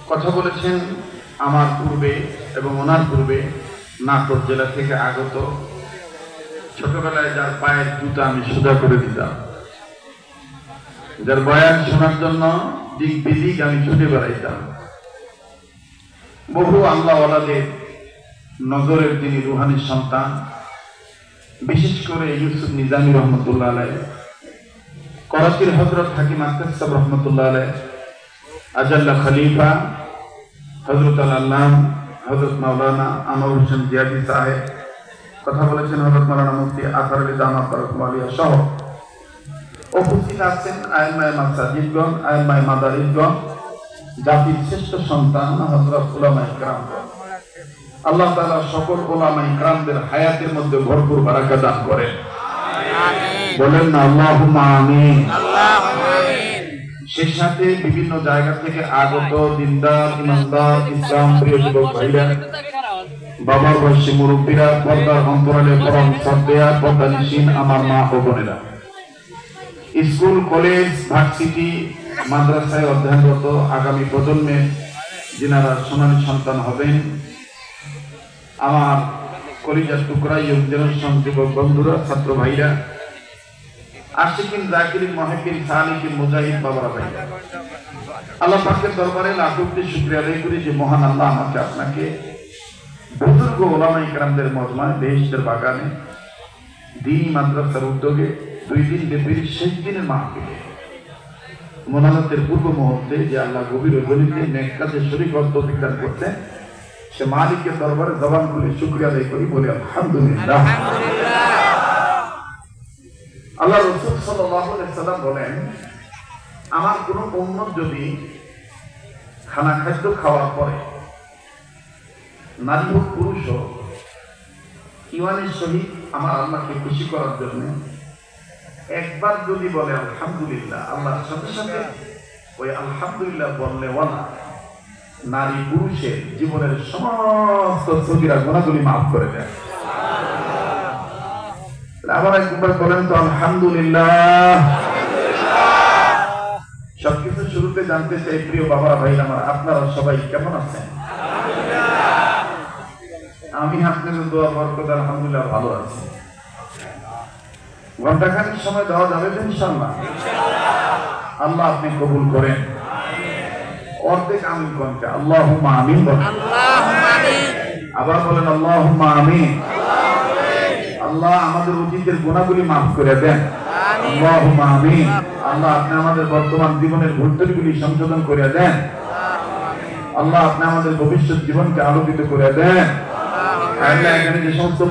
কথা বলেছেন আমার পূর্বে এবং ওনার পূর্বে নাটোর জেলা থেকে আগত। ছোটবেলায় যার পায়ের জুতা আমি সোজা করে দিতাম, যার বয়ান শোনার জন্য দিক বিদিক আমি ছুটে বেড়াইতাম। বহু আল্লাহওয়ালাদের নজরের তিনি রুহানি সন্তান, বিশেষ করে ইউসুফ নিজামী রহমতুল্লাহ আলাইহ, করাচির হযরত হাকিম আখতার সাহেব রহমতুল্লাহ আলাইহ, আজাল্লা খলিফা হযরত আল্লাম হযরত মাওলানা আনোয়ার হোসেন জিয়াদি সাহেব, কথা বলেছেন হযরত মাওলানা মুফতি আজহার আলী দামাত বরকতুল্লাহ সহ উপস্থিত আছেন আইম্মায়ে মাসাজিদগণ, আইম্মায়ে মাদারিসগণ, জাতির শ্রেষ্ঠ সন্তান হযরত উলামায়ে কেরামগণ। আল্লাহ তাআলা সকল উলামায়ে কেরামদের হায়াতের মধ্যে ভরপুর বারাকা দান করেন, বলেন না আল্লাহুম্মা আমিন। সেই সাথে বিভিন্ন জায়গা থেকে আগত দিনদার ইমানদার ইসলাম প্রিয় যুবক ভাইরা, বাবার বয়সী মুরব্বীরা, পর্দার অন্তরালে পরম শ্রদ্ধেয়া পর্দানিসীন আমার মা ও বোনেরা, স্কুল কলেজ ভার্সিটি মাদ্রাসায় অধ্যয়নরত আগামী প্রজন্মের যিনারা সোনালী সন্তান হবেন, আমার কলিজার টুকরা ইয়ং জেনারেশন যুবক বন্ধুরা, ছাত্র ভাইরা, আশিকিন জাকিরিন মুহিব্বিন সালিকিন মুজাহিদ বাবারা ভাইরা, আল্লাহ পাকের দরবারে লাখ কোটি শুকরিয়া আদায় করি যে মহান আল্লাহ আমাকে আপনাকে বুজুর্গ উলামায়ে কেরামদের মজমায় বেহেশতের বাগানে দ্বীনি মাদ্রাসার উদ্যোগে 2 দিন ব্যাপী শেষ দিনের মাহফিলে মোনাজাতের পূর্ব মুহূর্তে যে আল্লাহ গভীর গণিতে নেক কাজে শরীক হওয়ার তৌফিক দান করতেন, সে মালিকের দরবারে জবান খুলে শুকরিয়া আদায় করি, বলি আলহামদুলিল্লাহ। আল্লাহ রাসূল সাল্লাল্লাহু আলাইহি সাল্লাম বলেন, আমার কোন উম্মত যদি খাদ্য খাওয়ার পরে নারী হোক পুরুষ হোক ঈমানের সহিত আমার আল্লাহকে খুশি করার জন্য একবার যদি বলে আলহামদুলিল্লাহ, আল্লাহর সাথে সাথে ওই আলহামদুলিল্লাহ বললে ওয়ালা নারী পুরুষের জীবনের সমস্ত সগীরা গুনাহগুলি মাফ করে দেয়। আবার একবার বলেন তো আলহামদুলিল্লাহ। সবকিছু শুরুতে জানতে চাই প্রিয় বাবা ভাই আমার, আপনারা সবাই কেমন আছেন? আমি আপনাদের দোয়া বরকত আলহামদুলিল্লাহ ভালো আছি। ঘন্টাখানিক সময় দেওয়া যাবে তো ইনশাআল্লাহ? আল্লাহ আপনি কবুল করেন। অর্ধেক আমিন কোনটা? আল্লাহুম্মা আমিন বলেন। আবার বলেন আল্লাহুম্মা আমিন। আল্লাহ আমাদের অতীতের গুনাহগুলি মাফ করে দেন, আল্লাহুম্মা আমিন। আল্লাহ আপনি আমাদের বর্তমান জীবনের ভুল ত্রুটিগুলি সংশোধন করে দেন, আল্লাহ আপনি আমাদের ভবিষ্যৎ জীবনকে আলোকিত করে দেন। আল্লাহ এখানে যে সমস্ত